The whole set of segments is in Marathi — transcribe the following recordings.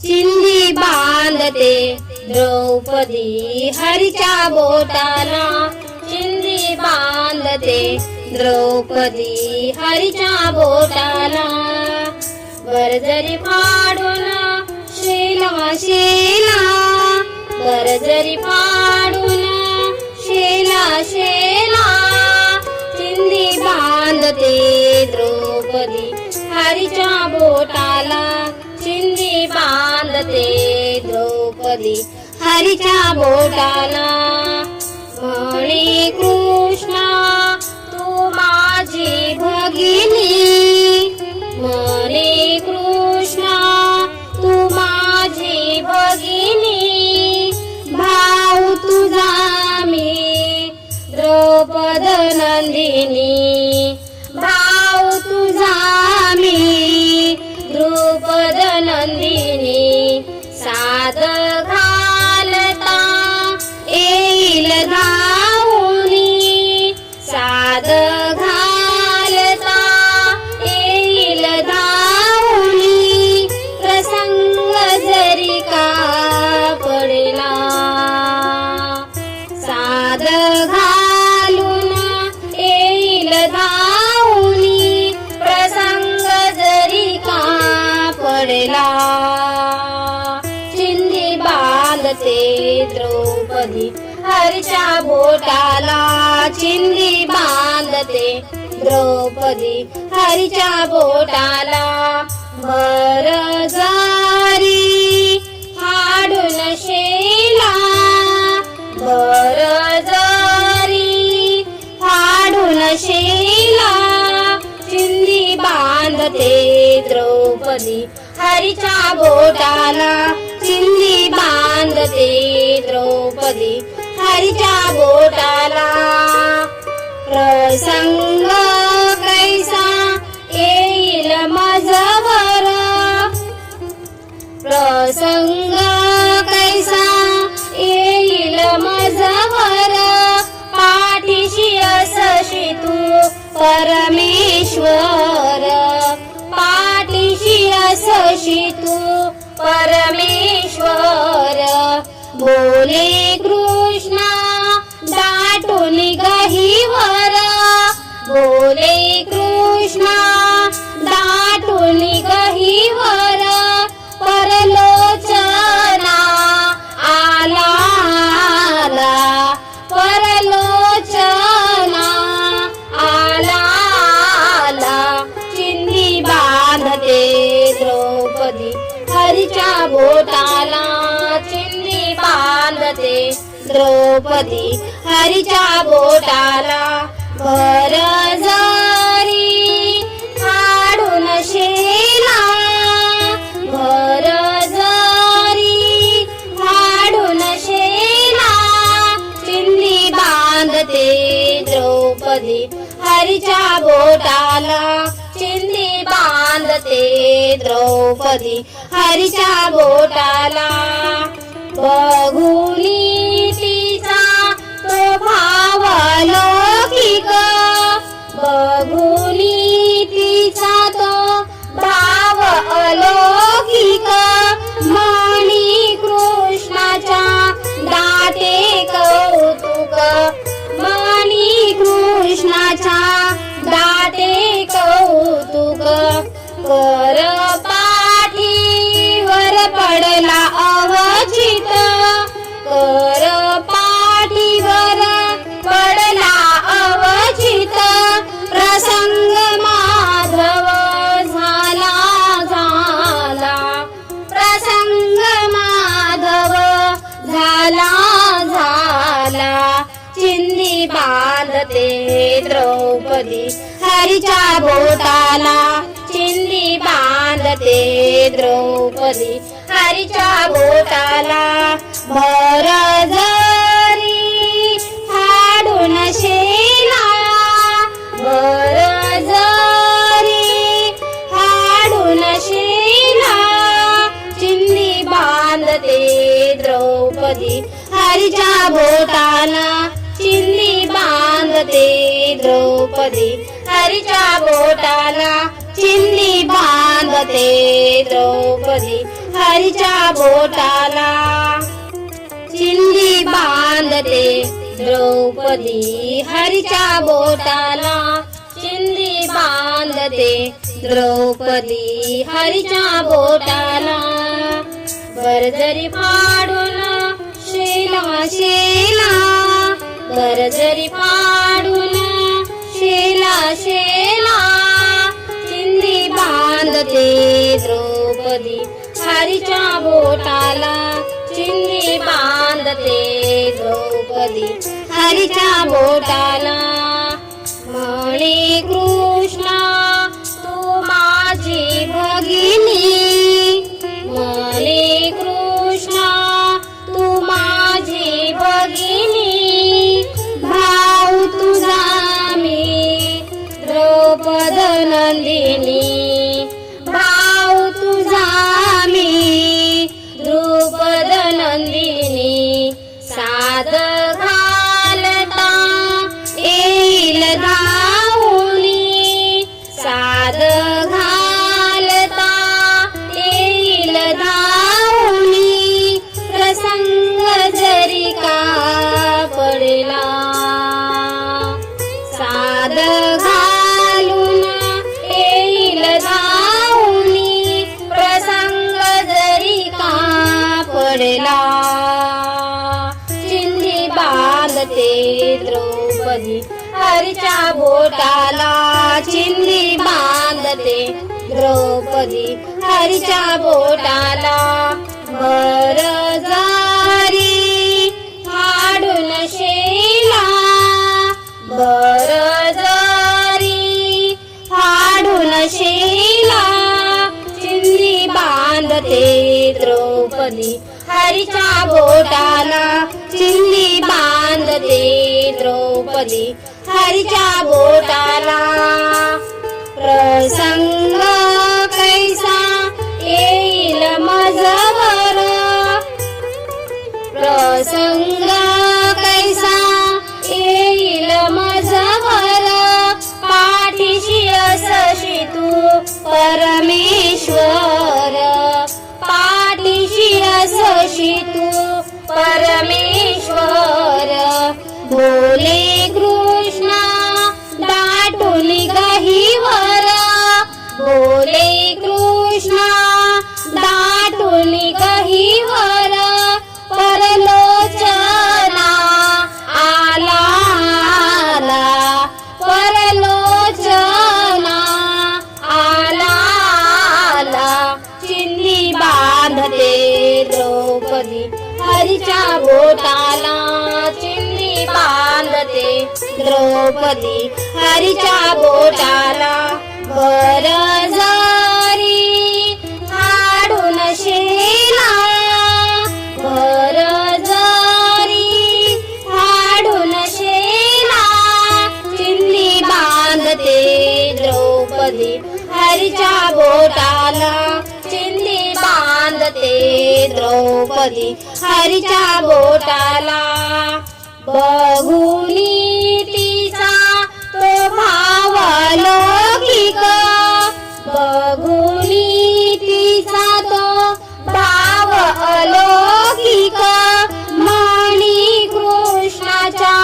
चिंधी बांधते द्रौपदी हरीच्या बोटाला, चिंधी बांधते द्रौपदी हरीच्या बोटाला. बरजरी फाडून शेला शेला, बरजरी फाडून शेला शेला, चिंधी बांधते द्रौपदी हरीच्या बोटाला, चिंधी बांधते द्रौपदी हरीच्या बोटाला. म्हणे कृष्णा तू माझी भगिनी, म्हणे कृष्णा तू माझी भगिनी, भाऊ तुझा मी द्रौपद नंदिनी, भाऊ तुझा मी द्रौपद नंदिनी. साद घालता येईल धावूनी, साद घालता येईल धावूनी, प्रसंग जरी का पडला, साद घालून येईल धावूनी, प्रसंग जरी का पडला. चिंधी बांधते द्रौपदी हरीच्या बोटाला, चिंधी बांधते द्रौपदी हरीच्या बोटाला. बरजरी फाडून शेला, बरजरी फाडून शेला, चिंधी बांधते द्रौपदी हरीच्या बोटाला, चिंधी बांधते द्रौपदी हरीच्या बोटाला. प्रसंग कैसा येईल मजवर, प्रसंग कैसा येईल मजवर, पाठीशी असशी तू परमेश्वर, पाठीशी असशी तू परमेश्वर. बोले कृष्णा दाटून गहीवर, बोले कृष्णा दाटून गहीवर, परलोचना आला आला, परलोचना आला आला. चिंधी बांधते द्रौपदी हरीच्या बोटाला, चिंधी बांधते द्रौपदी हरीच्या बोटाला. बरजरी फाडून शेला, बरजरी फाडून शेला, चिंधी बांधते द्रौपदी हरीच्या बोटाला, चिंधी बांधते द्रौपदी हरीच्या बोटाला. बघूनी तिचा तो भाव अलौकिक, बघूनी तिचा तो भाव अलौकिक, म्हणी कृष्णाच्या दाटे कौतुक, म्हणी कृष्णाच्या दाटे कौतुक. कर पाठीवर पडला अवचित, कर पाठीवर पडला अवचित, प्रसंग माधव झाला झाला, प्रसंग माधव झाला झाला. चिंधी बांधते द्रौपदी हरीच्या बोटाला, चिंधी बांधते द्रौपदी हरीच्या बोटाला. बरजरी फाडून शेला, बरजरी फाडून शेला, चिंधी बांधते द्रौपदी हरीच्या बोटाला, चिंधी बांधते द्रौपदी हरीच्या बोटाला, चिंधी बांधते द्रौपदी हरीच्या बोटाला चिंधी बांधते द्रौपदी हरीच्या बोटाला चिंधी बांधते द्रौपदी हरीच्या बोटाला बरजरी फाडून शेला शेला बरजरी फाडून शेला शेला चिंधी बांधते द्रौपदी हरीच्या बोटाला चिंधी बांधते द्रौपदी हरीच्या बोटाला म्हणे कृष्णा तू माझी भगिनी म्हणे कृष्णा तू माझी भगिनी भाऊ तुझा मी द्रौपद नंदिनी भाऊ तुझा मी द्रौपद नंदिनी साद घालता येईल धावुनी साद घालता येईल धावुनी प्रसंग जरी का पडला साद घालून येईल धावुनी प्रसंग जरी का पडला चिंधी बांधते द्रौपदी हरीच्या बोटाला चिंधी बांधते द्रौपदी हरीच्या बोटाला बरजरी फाडून शेला बरजरी फाडून शेला चिंधी बांधते द्रौपदी हरीच्या बोटाला चिंधी बांधते द्रौपदी हरीच्या बोटाला प्रसंग कैसा येईल मजवर प्रसंग कैसा येईल मजवर पाठीशी असशी तू परमेश्वर पाठीशी असशी तू परमेश्वर बोले कृष्णा दाटून गहीवर बोले कृष्णा दाटून गहीवर परलोचना आला आला परलोचना आला आला चिंधी बांधते द्रौपदी हरीच्या बोटाला चिंधी बांधते द्रौपदी हरीच्या बोटाला बरजरी फाडून शेला बरजरी फाडून शेला चिंधी बांधते द्रौपदी हरीच्या बोटाला चिंधी बांधते द्रौपदी हरीच्या बोटाला बघुनी तिचा तो भाव अलौकिक बघुनी तिचा तो भाव अलौकिक म्हणी कृष्णाच्या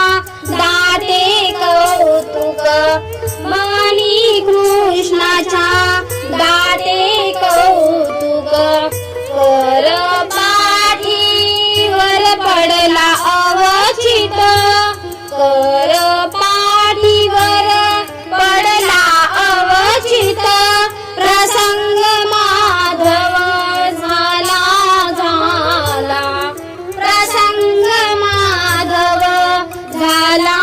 दाटे कौतुक म्हणी कृष्णाच्या दाटे कौतुक कर पाठीवर पडला अवचित कर पाठीवर पडला अवचित प्रसंग माधव झाला झाला प्रसंग माधव झाला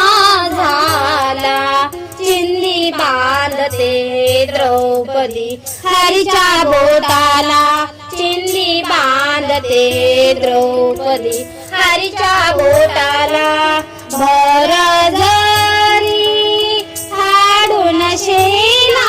झाला चिंधी बांधते द्रौपदी हरीच्या बोटाला चिंधी बांधते द्रौपदी हरीच्या बोटाला बरजरी फाडून शेला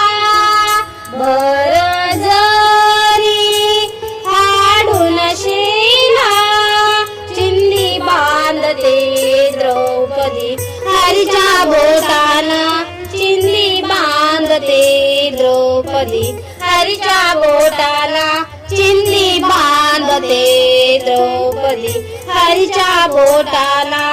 बरजरी फाडून शेला चिंधी बांधते द्रौपदी हरीच्या बोटाला चिंधी बांधते द्रौपदी हरीच्या बोटाला चिंधी बांधते द्रौपदी हरीच्या बोटाला